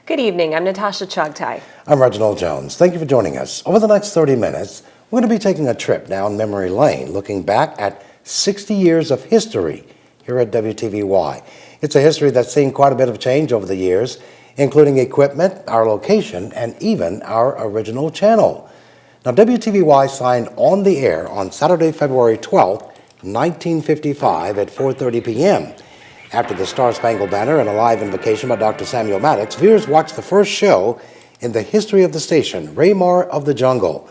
Good evening. I'm Natasha Chugtai. I'm Reginald Jones. Thank you for joining us. Over the next 30 minutes, we're going to be taking a trip down memory lane, looking back at 60 years of history here at WTVY. It's a history that's seen quite a bit of change over the years, including equipment, our location, and even our original channel. Now, WTVY signed on the air on Saturday, February 12th, 1955 at 4:30 p.m. After the Star-Spangled Banner and a live invocation by Dr. Samuel Maddox, viewers watched the first show in the history of the station, Raymar of the Jungle.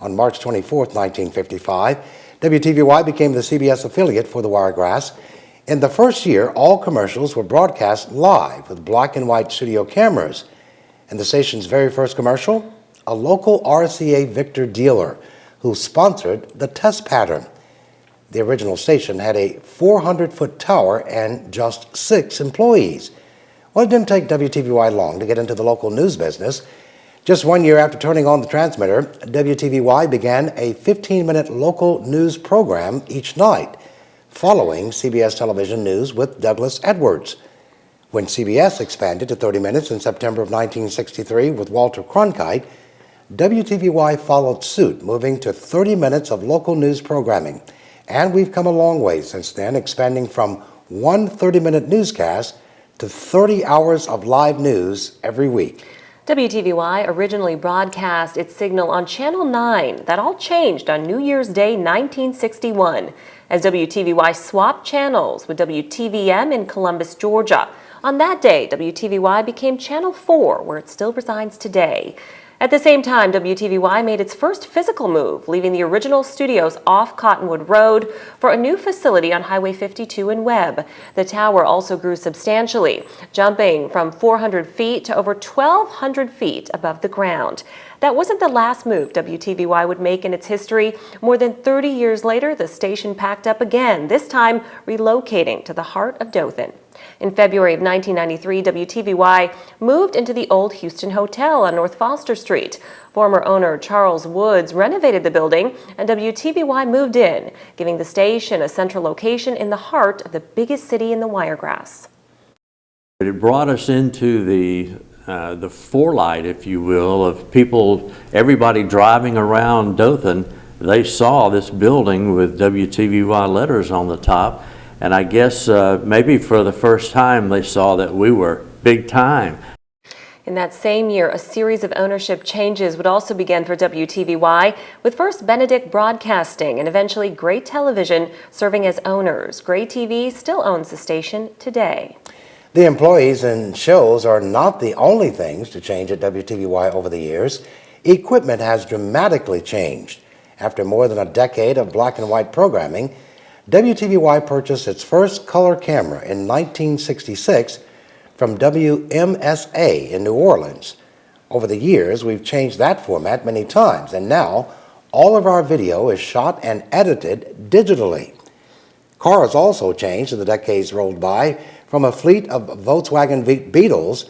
On March 24th, 1955, WTVY became the CBS affiliate for the Wiregrass. In the first year, all commercials were broadcast live with black and white studio cameras. In the station's very first commercial, a local RCA Victor dealer who sponsored the test pattern. The original station had a 400-foot tower and just 6 employees. Well, it didn't take WTVY long to get into the local news business. Just 1 year after turning on the transmitter, WTVY began a 15-minute local news program each night, following CBS television news with Douglas Edwards. When CBS expanded to 30 minutes in September of 1963 with Walter Cronkite, WTVY followed suit, moving to 30 minutes of local news programming. And we've come a long way since then, expanding from one 30-minute newscast to 30 hours of live news every week. WTVY originally broadcast its signal on Channel 9. That all changed on New Year's Day 1961 as WTVY swapped channels with WTVM in Columbus, Georgia. On that day, WTVY became Channel 4, where it still resides today. At the same time, WTVY made its first physical move, leaving the original studios off Cottonwood Road for a new facility on Highway 52 in Webb. The tower also grew substantially, jumping from 400 feet to over 1,200 feet above the ground. That wasn't the last move WTVY would make in its history. More than 30 years later, the station packed up again, this time relocating to the heart of Dothan. In February of 1993, WTVY moved into the old Houston Hotel on North Foster Street. Former owner Charles Woods renovated the building, and WTVY moved in, giving the station a central location in the heart of the biggest city in the Wiregrass. It brought us into the forelight, if you will, of people, everybody driving around Dothan. They saw this building with WTVY letters on the top. And I guess maybe for the first time they saw that we were big time. In that same year, a series of ownership changes would also begin for WTVY, with first Benedict Broadcasting and eventually Gray Television serving as owners. Gray TV still owns the station today. The employees and shows are not the only things to change at WTVY over the years. Equipment has dramatically changed. After more than a decade of black and white programming, WTVY purchased its first color camera in 1966 from WMSA in New Orleans. Over the years, we've changed that format many times, and now all of our video is shot and edited digitally. Cars also changed as the decades rolled by, from a fleet of Volkswagen Beetles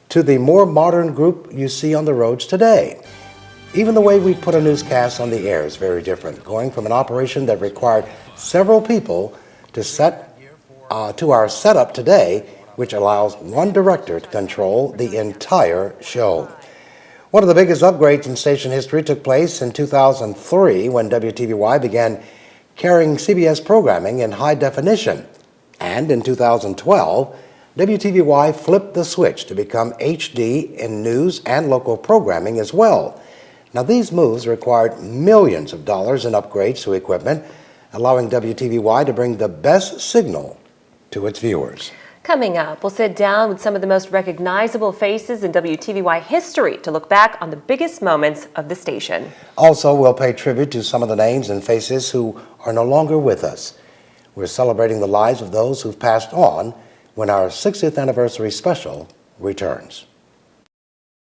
to the more modern group you see on the roads today. Even the way we put a newscast on the air is very different, going from an operation that required several people to our setup today, which allows one director to control the entire show. One of the biggest upgrades in station history took place in 2003 when WTVY began carrying CBS programming in high definition. And in 2012, WTVY flipped the switch to become HD in news and local programming as well. Now, these moves required millions of dollars in upgrades to equipment, allowing WTVY to bring the best signal to its viewers. Coming up, we'll sit down with some of the most recognizable faces in WTVY history to look back on the biggest moments of the station. Also, we'll pay tribute to some of the names and faces who are no longer with us. We're celebrating the lives of those who've passed on when our 60th anniversary special returns.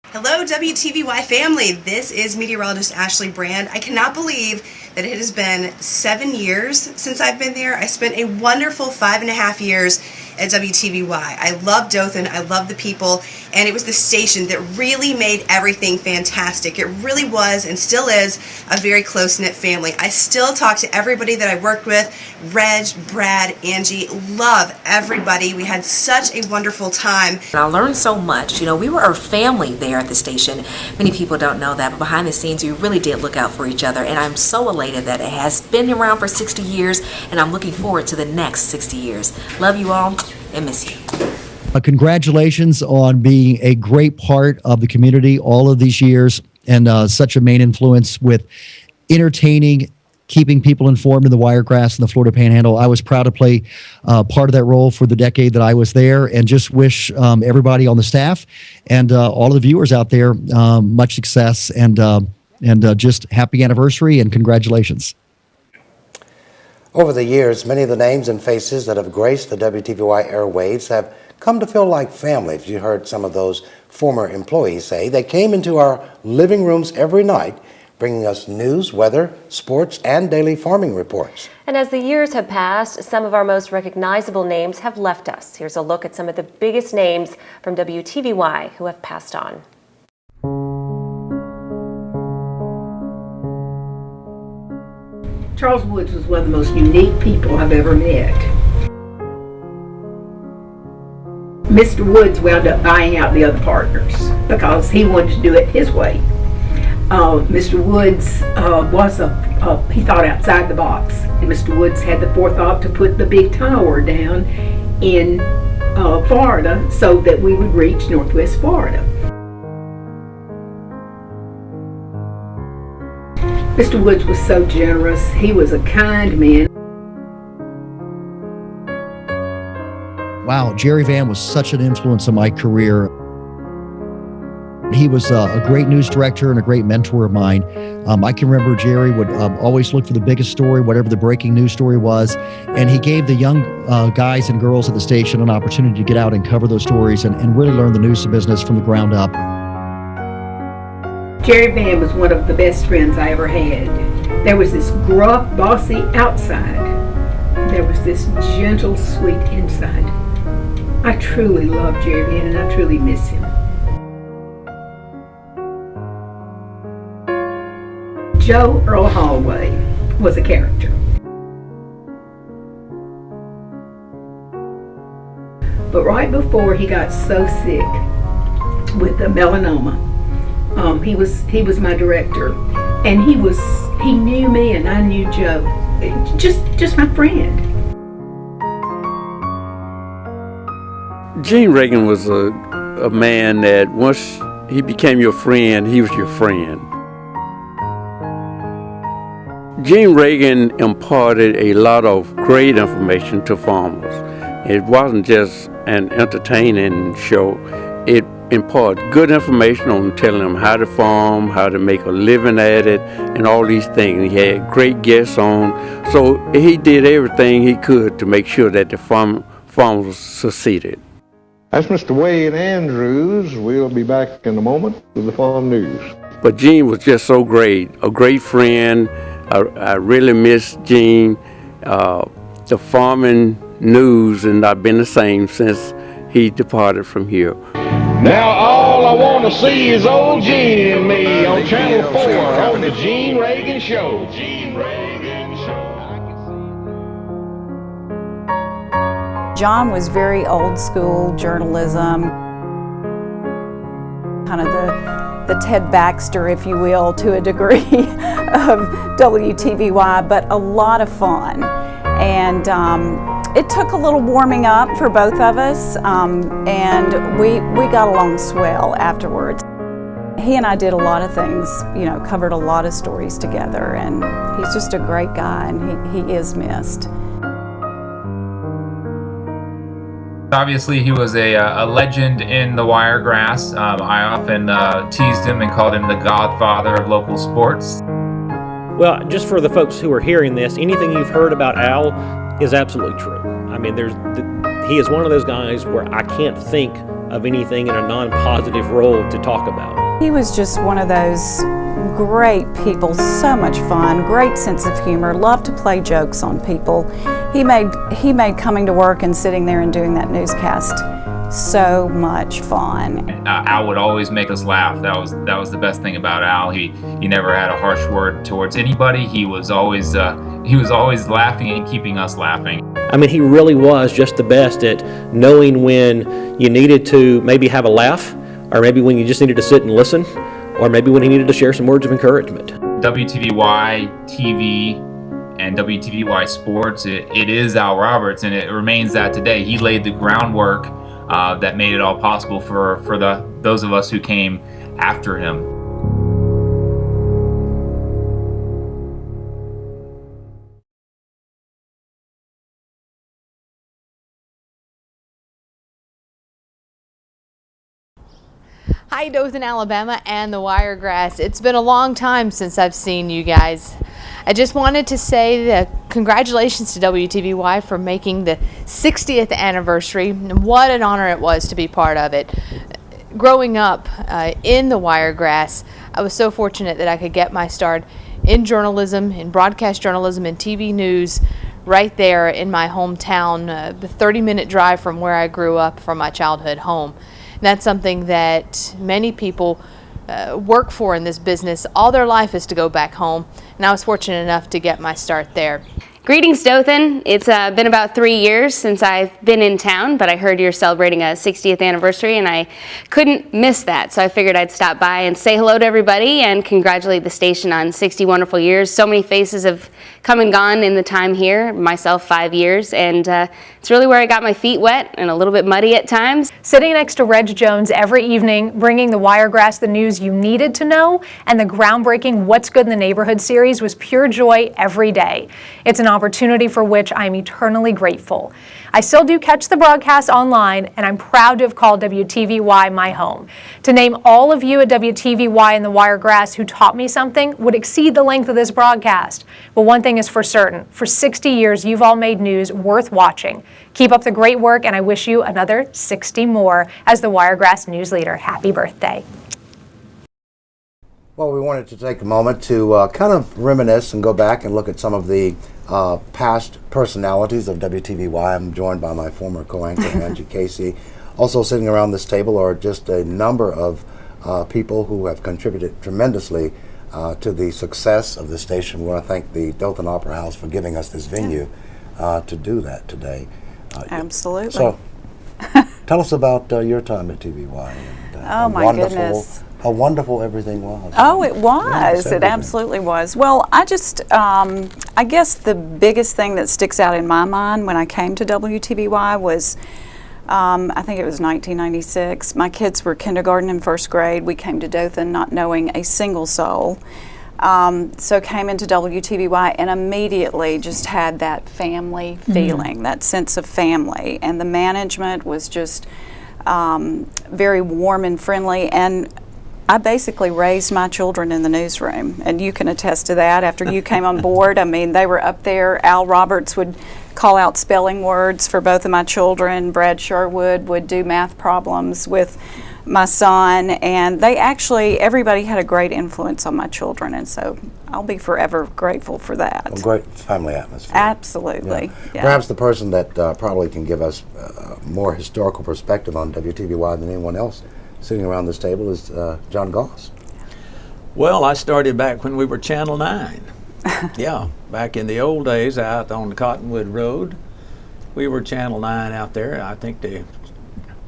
Hello, WTVY family. This is meteorologist Ashley Brand. I cannot believe that it has been 7 years since I've been there. I spent a wonderful 5.5 years at WTVY. I love Dothan, I love the people, and it was the station that really made everything fantastic. It really was and still is a very close-knit family. I still talk to everybody that I worked with, Reg, Brad, Angie, love everybody. We had such a wonderful time. And I learned so much. You know, we were a family there at the station. Many people don't know that, but behind the scenes, we really did look out for each other. And I'm so elated that it has been around for 60 years, and I'm looking forward to the next 60 years. Love you all and miss you. Congratulations on being a great part of the community all of these years, and such a main influence with entertaining, keeping people informed in the Wiregrass and the Florida Panhandle. I was proud to play part of that role for the decade that I was there, and just wish everybody on the staff and all of the viewers out there much success, and just happy anniversary and congratulations. Over the years, many of the names and faces that have graced the WTVY airwaves have come to feel like family. If you heard some of those former employees say, they came into our living rooms every night, bringing us news, weather, sports, and daily farming reports. And as the years have passed, some of our most recognizable names have left us. Here's a look at some of the biggest names from WTVY who have passed on. Charles Woods was one of the most unique people I've ever met. Mr. Woods wound up buying out the other partners because he wanted to do it his way. Mr. Woods he thought outside the box. And Mr. Woods had the forethought to put the big tower down in Florida so that we would reach Northwest Florida. Mr. Woods was so generous. He was a kind man. Wow, Jerry Van was such an influence on my career. He was a great news director and a great mentor of mine. I can remember Jerry would always look for the biggest story, whatever the breaking news story was, and he gave the young guys and girls at the station an opportunity to get out and cover those stories and really learn the news business from the ground up. Jerry Van was one of the best friends I ever had. There was this gruff, bossy outside. There was this gentle, sweet inside. I truly love Jerry Van, and I truly miss him. Joe Earl Holloway was a character. But right before he got so sick with the melanoma, he was my director, and he knew me and I knew Joe, just my friend. Gene Reagan was a man that once he became your friend, he was your friend. Gene Reagan imparted a lot of great information to farmers. It wasn't just an entertaining show. It imparted good information on telling them how to farm, how to make a living at it, and all these things. He had great guests on, so he did everything he could to make sure that the farmers succeeded. That's Mr. Wade Andrews. We'll be back in a moment with the farm news. But Gene was just so great, a great friend. I really miss Gene. The farming news has not been the same since he departed from here. Now all I want to see is old Gene and me on Channel 4 on the Gene Reagan Show. Gene Reagan Show. John was very old school journalism, kind of the Ted Baxter, if you will, to a degree of WTVY, but a lot of fun. And it took a little warming up for both of us, and we got along swell afterwards. He and I did a lot of things, you know, covered a lot of stories together, and he's just a great guy, and he is missed. Obviously, he was a legend in the Wiregrass. I often teased him and called him the godfather of local sports. Well, just for the folks who are hearing this, anything you've heard about Al is absolutely true. I mean, he is one of those guys where I can't think of anything in a non-positive role to talk about. He was just one of those great people, so much fun, great sense of humor, loved to play jokes on people. He made coming to work and sitting there and doing that newscast so much fun. Al would always make us laugh. That was the best thing about Al. He never had a harsh word towards anybody. He was always laughing and keeping us laughing. I mean, he really was just the best at knowing when you needed to maybe have a laugh, or maybe when you just needed to sit and listen, or maybe when he needed to share some words of encouragement. WTVY TV and WTVY Sports, it is Al Roberts, and it remains that today. He laid the groundwork that made it all possible for those of us who came after him. Hi, Dothan, Alabama, and the Wiregrass. It's been a long time since I've seen you guys. I just wanted to say that congratulations to WTVY for making the 60th anniversary. What an honor it was to be part of it. Growing up in the Wiregrass, I was so fortunate that I could get my start in journalism, in broadcast journalism and TV news right there in my hometown, the 30-minute drive from where I grew up from my childhood home. And that's something that many people work for in this business. All their life is to go back home, and I was fortunate enough to get my start there. Greetings, Dothan. It's been about 3 years since I've been in town, but I heard you're celebrating a 60th anniversary, and I couldn't miss that, so I figured I'd stop by and say hello to everybody and congratulate the station on 60 wonderful years. So many faces have come and gone in the time here, myself 5 years, and it's really where I got my feet wet and a little bit muddy at times. Sitting next to Reg Jones every evening, bringing the Wiregrass the news you needed to know, and the groundbreaking What's Good in the Neighborhood series was pure joy every day. It's an opportunity for which I am eternally grateful. I still do catch the broadcast online, and I'm proud to have called WTVY my home. To name all of you at WTVY and the Wiregrass who taught me something would exceed the length of this broadcast. But one thing is for certain, for 60 years you've all made news worth watching. Keep up the great work, and I wish you another 60 more as the Wiregrass news leader. Happy birthday. Well, we wanted to take a moment to kind of reminisce and go back and look at some of the past personalities of WTVY. I'm joined by my former co-anchor, Angie Casey. Also sitting around this table are just a number of people who have contributed tremendously to the success of the station. We want to thank the Dothan Opera House for giving us this venue to do that today. Absolutely. So, tell us about your time at TVY. And, oh my goodness. How wonderful everything was. Oh, it was. Yes, it absolutely was. Well, I guess the biggest thing that sticks out in my mind when I came to WTVY was, I think it was 1996. My kids were kindergarten and first grade. We came to Dothan not knowing a single soul. So came into WTVY and immediately just had that family feeling, that sense of family. And the management was just very warm and friendly. And I basically raised my children in the newsroom, and you can attest to that. After you came on board, I mean, they were up there. Al Roberts would call out spelling words for both of my children. Brad Sherwood would do math problems with my son, and they actually, everybody had a great influence on my children, and so I'll be forever grateful for that. A great family atmosphere. Absolutely. Yeah. Yeah. Perhaps the person that probably can give us more historical perspective on WTVY than anyone else sitting around this table is John Goss. Well, I started back when we were Channel 9. Yeah, back in the old days out on the Cottonwood Road. We were Channel 9 out there. I think they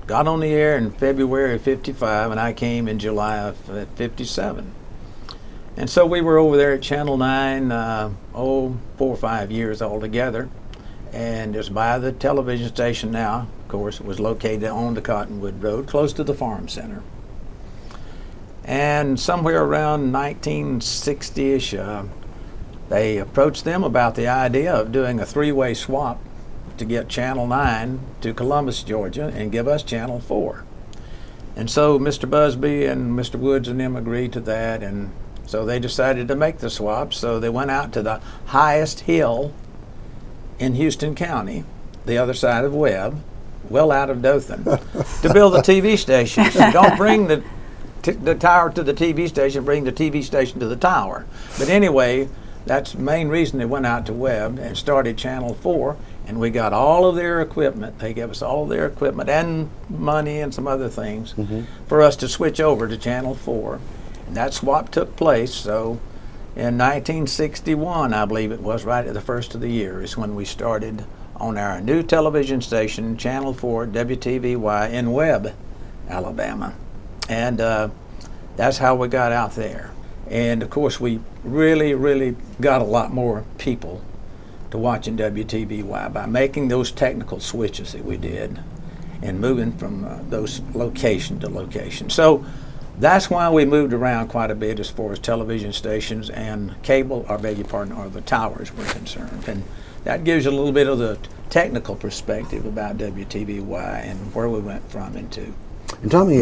got on the air in February of '55, and I came in July of '57. And so we were over there at Channel 9, 4 or 5 years altogether. And it's by the television station now. Of course, it was located on the Cottonwood Road, close to the Farm Center. And somewhere around 1960-ish, they approached them about the idea of doing a three-way swap to get Channel 9 to Columbus, Georgia, and give us Channel 4. And so Mr. Busby and Mr. Woods and them agreed to that, and so they decided to make the swap. So they went out to the highest hill in Houston County, the other side of Webb, well out of Dothan, to build a TV station. So don't bring the tower to the TV station, bring the TV station to the tower. But anyway, that's the main reason they went out to Webb and started Channel 4. And we got all of their equipment. They gave us all of their equipment and money and some other things for us to switch over to Channel 4. And that swap took place. So in 1961, I believe it was, right at the first of the year, is when we started on our new television station, Channel 4, WTVY, in Webb, Alabama. And that's how we got out there. And of course, we really got a lot more people to watching WTVY by making those technical switches that we did and moving from those location to location. So that's why we moved around quite a bit as far as television stations and cable, or beg your pardon, or the towers were concerned. And that gives you a little bit of the technical perspective about WTVY and where we went from and to. And tell me,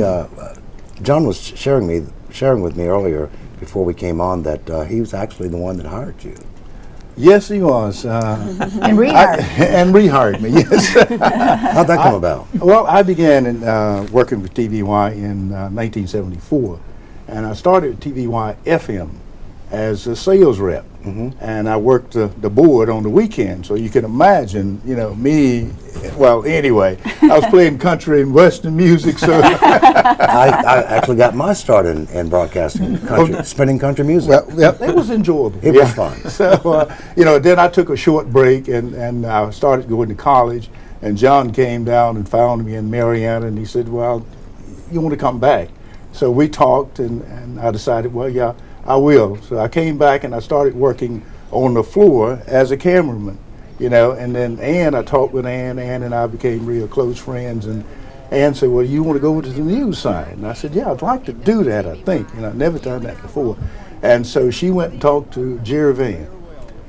John was sharing with me earlier before we came on that he was actually the one that hired you. Yes, he was. And rehired me, yes. How'd that come about? Well, I began working with TVY in 1974, and I started at TVY FM as a sales rep. And I worked the board on the weekend, so you can imagine, you know, me. Well, anyway, I was playing country and western music, so I actually got my start in broadcasting, spinning country music. Well, yeah, it was enjoyable. It was fun. So, you know, then I took a short break and I started going to college. And John came down and found me in Marietta, and he said, "Well, you want to come back?" So we talked, and I decided, well, yeah, I will. So I came back and I started working on the floor as a cameraman, you know, and then I talked with Ann and I became real close friends, and Ann said, well, you want to go into the news side? And I said, yeah, I'd like to do that, I think, and I've never done that before. And so she went and talked to Jerry Van.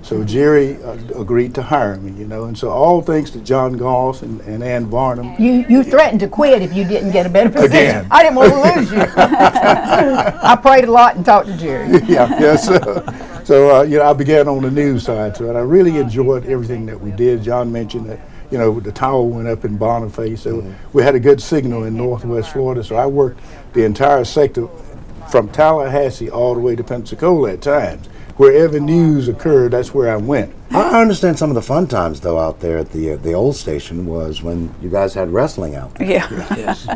So Jerry agreed to hire me, you know, and so all thanks to John Goss and Ann Varnum. You threatened to quit if you didn't get a better position. Again. I didn't want to lose you. I prayed a lot and talked to Jerry. Yeah. So you know, I began on the news side, and I really enjoyed everything that we did. John mentioned that, you know, the tower went up in Boniface, so we had a good signal in Northwest Florida. So I worked the entire sector from Tallahassee all the way to Pensacola at times. Wherever news occurred, that's where I went. I understand some of the fun times, though, out there at the old station was when you guys had wrestling out there. Yeah. Yes.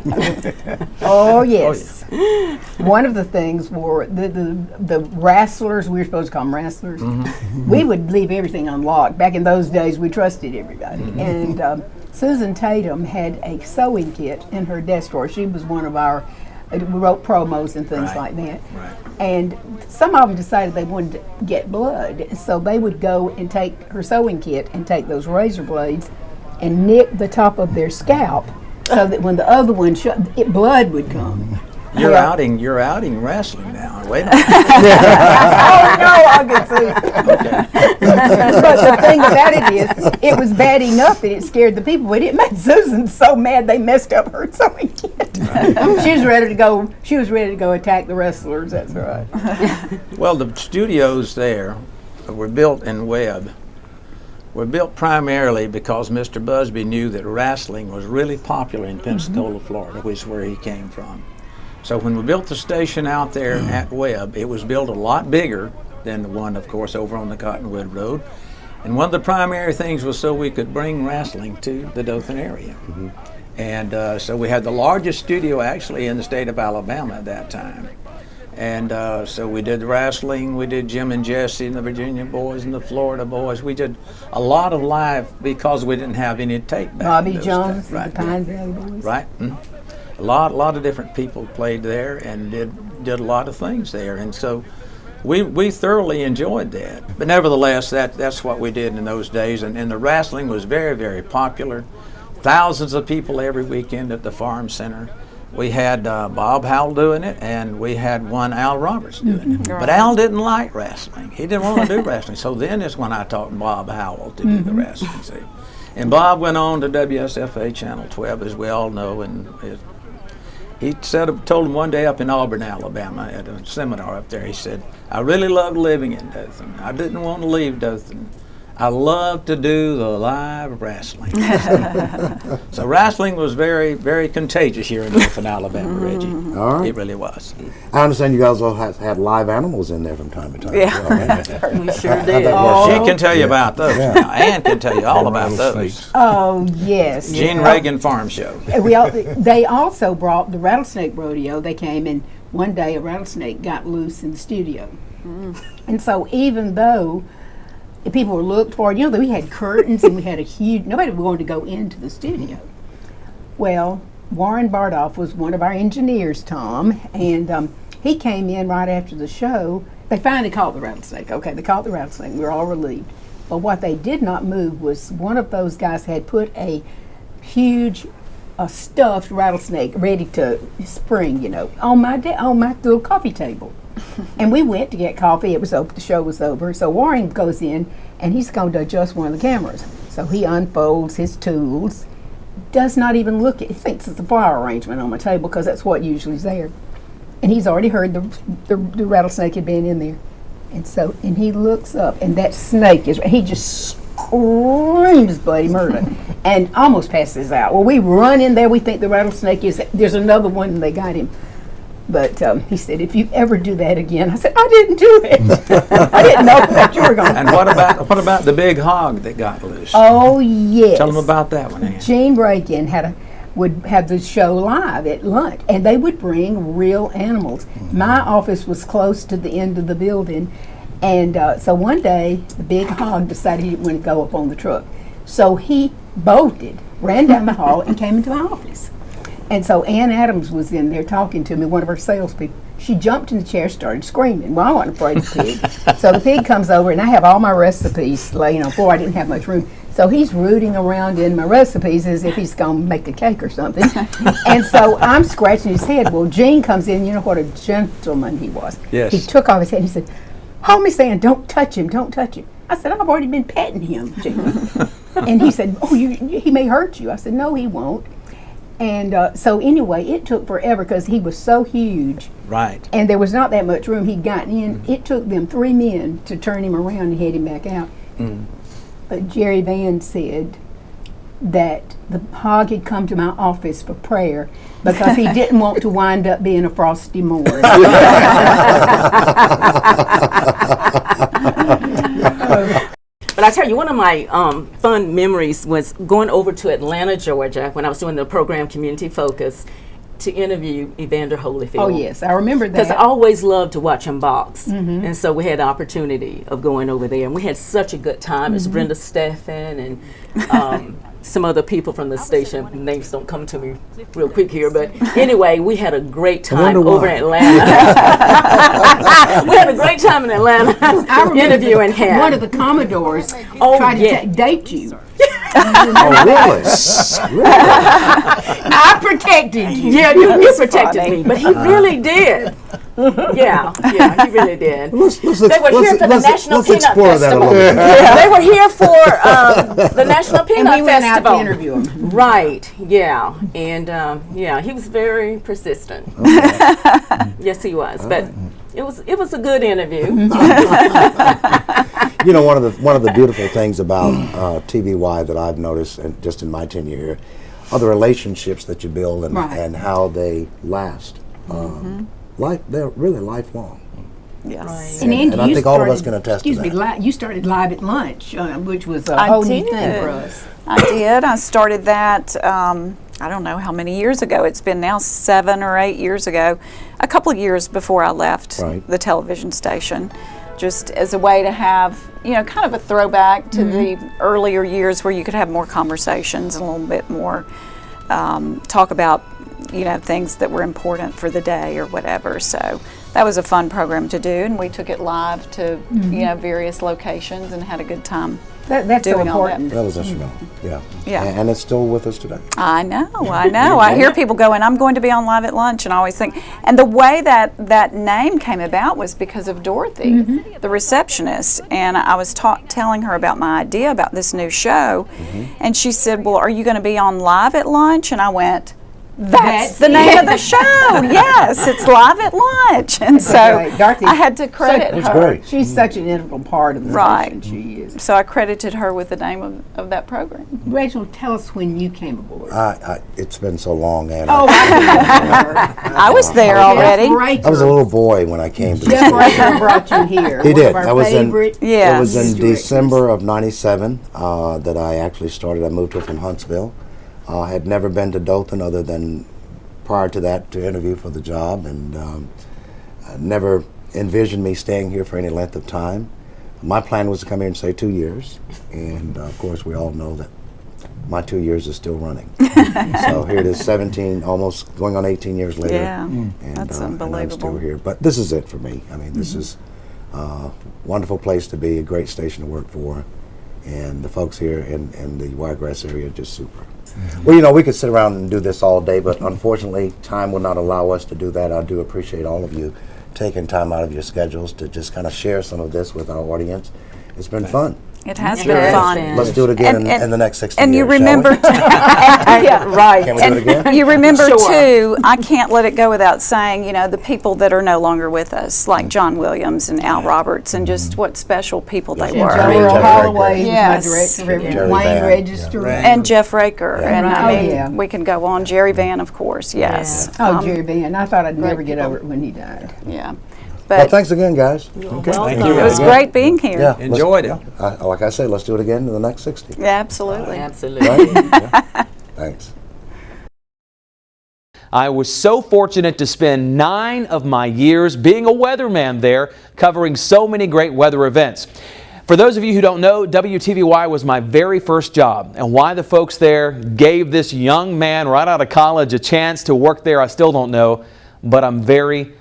Oh, yes. One of the things were the wrestlers, we were supposed to call them wrestlers, we would leave everything unlocked. Back in those days, we trusted everybody. And Susan Tatum had a sewing kit in her desk drawer. She was one of our, we wrote promos and things like that. Right. And some of them decided they wanted to get blood, so they would go and take her sewing kit and take those razor blades and nick the top of their scalp so that when the other one blood would come. You're outing wrestling now. Wait a minute. Oh no, I can see. Okay. But the thing about it is, it was bad enough that it scared the people, but it made Susan so mad they messed up her sewing kit. Right. She was ready to go. She was ready to go attack the wrestlers. That's right. Well, the studios there were built in Webb. Were built primarily because Mr. Busby knew that wrestling was really popular in Pensacola, Florida, which is where he came from. So when we built the station out there at Webb, it was built a lot bigger than the one, of course, over on the Cottonwood Road. And one of the primary things was so we could bring wrestling to the Dothan area. And so we had the largest studio actually in the state of Alabama at that time. And so we did wrestling, we did Jim and Jesse and the Virginia boys and the Florida boys. We did a lot of live because we didn't have any tape back Bobby in those Jones days. and the Pine Valley boys. Right. A lot of different people played there and did a lot of things there, and so we thoroughly enjoyed that. But nevertheless, that's what we did in those days, and the wrestling was very popular. Thousands of people every weekend at the Farm Center. We had Bob Howell doing it, and we had one Al Roberts doing it. But Al didn't like wrestling. He didn't want to do wrestling. So then is when I taught Bob Howell to do the wrestling. See? And Bob went on to WSFA Channel 12, as we all know, and he told him one day up in Auburn, Alabama, at a seminar up there, he said, I really loved living in Dothan. I didn't want to leave Dothan. I love to do the live wrestling. So wrestling was very, very contagious here in Dothan, Alabama, Reggie. All right. It really was. I understand you guys all had live animals in there from time to time. Yeah. as well, right? We sure How'd did. that work She out? can tell you about those. Yeah. Now, Ann can tell you all about those. Oh, yes. Gene Reagan Farm Show. They also brought the rattlesnake rodeo. They came, and one day a rattlesnake got loose in the studio. And so even though people were looked for, we had curtains and we had a huge, nobody wanted to go into the studio. Well, Warren Bardoff was one of our engineers, Tom, and he came in right after the show. They finally caught the rattlesnake. Okay, they caught the rattlesnake. We were all relieved. But what they did not move was one of those guys had put a huge stuffed rattlesnake ready to spring, on my little coffee table. And we went to get coffee. It was over. The show was over. So Warren goes in, and he's going to adjust one of the cameras. So he unfolds his tools, does not even look at. He thinks it's a flower arrangement on my table because that's what usually is there. And he's already heard the rattlesnake had been in there, and he looks up, and that snake he just screams bloody murder, and almost passes out. Well, we run in there. We think the rattlesnake there's another one, and they got him. But he said, if you ever do that again, I said, I didn't do it. I didn't know that you were going to. And what about the big hog that got loose? Oh, yes. Tell them about that one, Ann. Gene Reagan would have the show live at lunch, and they would bring real animals. My office was close to the end of the building, and so one day, the big hog decided he didn't want to go up on the truck. So he bolted, ran down the hall, and came into my office. And so Ann Adams was in there talking to me, one of our salespeople. She jumped in the chair, started screaming. Well, I wasn't afraid of the pig. So the pig comes over, and I have all my recipes laying on the floor. I didn't have much room. So he's rooting around in my recipes as if he's going to make a cake or something. And so I'm scratching his head. Well, Gene comes in. You know what a gentleman he was. Yes. He took off his head. He said, hold me, saying, don't touch him, don't touch him. I said, I've already been petting him, Gene. And he said, oh, he may hurt you. I said, no, he won't. And so anyway, it took forever because he was so huge. Right. And there was not that much room. He'd gotten in. It took them 3 men to turn him around and head him back out. But Jerry Van said that the hog had come to my office for prayer because he didn't want to wind up being a frosty Moore. But I tell you, one of my fun memories was going over to Atlanta, Georgia, when I was doing the program Community Focus, to interview Evander Holyfield. Oh, yes, I remember that. Because I always loved to watch him box. And so we had the opportunity of going over there, and we had such a good time. It's Brenda Steffen and some other people from the station. Names don't come to me real quick here, but anyway, we had a great time over in Atlanta. We had a great time in Atlanta interviewing him. One of the Commodores tried to date you. Oh, really? I protected you. Yeah, you protected me, but he really did. Yeah, he really did. They were here for the National Peanut Festival. They were here for the National Peanut Festival. And we went out to interview him. Right, yeah. And he was very persistent. Yes, he was. But it was a good interview. You know, one of the beautiful things about TVY that I've noticed, and just in my tenure here, are the relationships that you build and how they last. They're really lifelong. Yes. Right. And Andy, I think all of us can attest to that. Excuse me, you started live at lunch, which was a whole new thing for us. I did. I started that, I don't know how many years ago. It's been now 7 or 8 years ago. A couple of years before I left the television station. Just as a way to have, kind of a throwback to the earlier years where you could have more conversations and a little bit more talk about, things that were important for the day or whatever. So that was a fun program to do, and we took it live to, various locations and had a good time. That's doing so important. That was instrumental, yeah. And it's still with us today. I know. I hear people going, I'm going to be on Live at Lunch, and I always think, and the way that name came about was because of Dorothy, the receptionist, and I was telling her about my idea about this new show, and she said, well, are you going to be on Live at Lunch? And I went, That's the name of the show. Yes, it's live at lunch, and so I had to credit her. Great. She's such an integral part of the Right. station. She is. So I credited her with the name of that program. Rachel, tell us when you came aboard. It's been so long, and I was there already. I was a little boy when I came to Jeff the Raker brought you here. He One did. of our That was favorite it was in directors. December of '97 that I actually started. I moved here from Huntsville. I had never been to Dothan other than prior to that to interview for the job, and I never envisioned me staying here for any length of time. My plan was to come here and stay 2 years, and of course we all know that my 2 years is still running. So here it is, 17, almost going on 18 years later. Yeah, and, that's and I'm unbelievable. still here. But this is it for me. I mean, this is a wonderful place to be, a great station to work for, and the folks here in the Wiregrass area are just super. Well, you know, we could sit around and do this all day, but unfortunately, time will not allow us to do that. I do appreciate all of you taking time out of your schedules to just kind of share some of this with our audience. It's been fun. It has been fun. Let's do it again in the next 60 and years. you remember, yeah, right. Can we do it again? You remember Sure. too. I can't let it go without saying, you know, the people that are no longer with us, like John Williams and Al Roberts, and just what special people they were. General Holloway, Yes. who's my director, Jerry Wayne Van. Register. And Jeff Raker, and I Right. mean, Oh, yeah. we can go on. Jerry Van, of course, yes. Oh, Jerry Van. I thought I'd never great get people. over it when he died. Yeah. Well, But thanks again, guys. Okay. Thank you. It was great being here. Yeah, Enjoyed it. Like I say, let's do it again in the next 60. Yeah, absolutely. Absolutely. Yeah. Thanks. I was so fortunate to spend 9 of my years being a weatherman there, covering so many great weather events. For those of you who don't know, WTVY was my very first job, and why the folks there gave this young man right out of college a chance to work there, I still don't know, but I'm very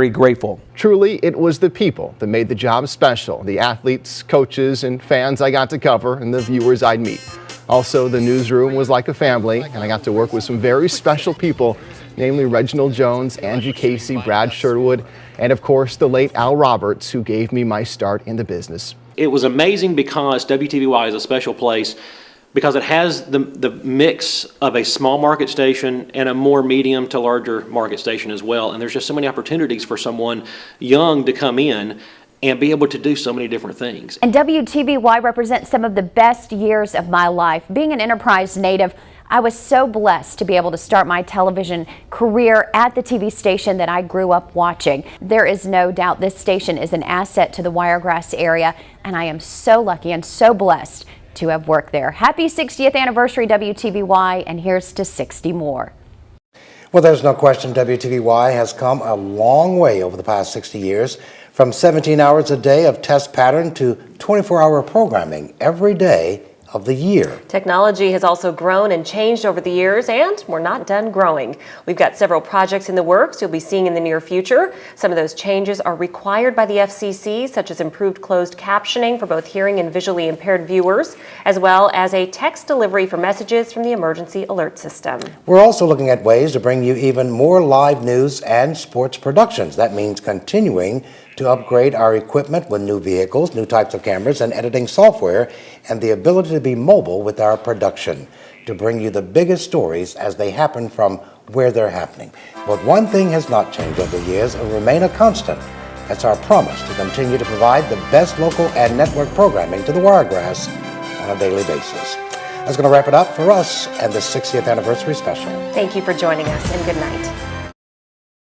grateful. Truly, it was the people that made the job special. The athletes, coaches, and fans I got to cover, and the viewers I'd meet. Also, the newsroom was like a family, and I got to work with some very special people, namely Reginald Jones, Angie Casey, Brad Sherwood, and of course, the late Al Roberts, who gave me my start in the business. It was amazing because WTVY is a special place because it has the mix of a small market station and a more medium to larger market station as well. And there's just so many opportunities for someone young to come in and be able to do so many different things. And WTVY represents some of the best years of my life. Being an Enterprise native, I was so blessed to be able to start my television career at the TV station that I grew up watching. There is no doubt this station is an asset to the Wiregrass area, and I am so lucky and so blessed to have worked there. Happy 60th anniversary, WTVY, and here's to 60 more. Well, there's no question WTVY has come a long way over the past 60 years, from 17 hours a day of test pattern to 24-hour programming every day of the year. Technology has also grown and changed over the years, and we're not done growing. We've got several projects in the works you'll be seeing in the near future. Some of those changes are required by the FCC, such as improved closed captioning for both hearing and visually impaired viewers, as well as a text delivery for messages from the emergency alert system. We're also looking at ways to bring you even more live news and sports productions. That means continuing to upgrade our equipment with new vehicles, new types of cameras, and editing software, and the ability to be mobile with our production to bring you the biggest stories as they happen from where they're happening. But one thing has not changed over the years and will remain a constant. That's our promise to continue to provide the best local and network programming to the Wiregrass on a daily basis. That's going to wrap it up for us and the 60th anniversary special. Thank you for joining us, and good night.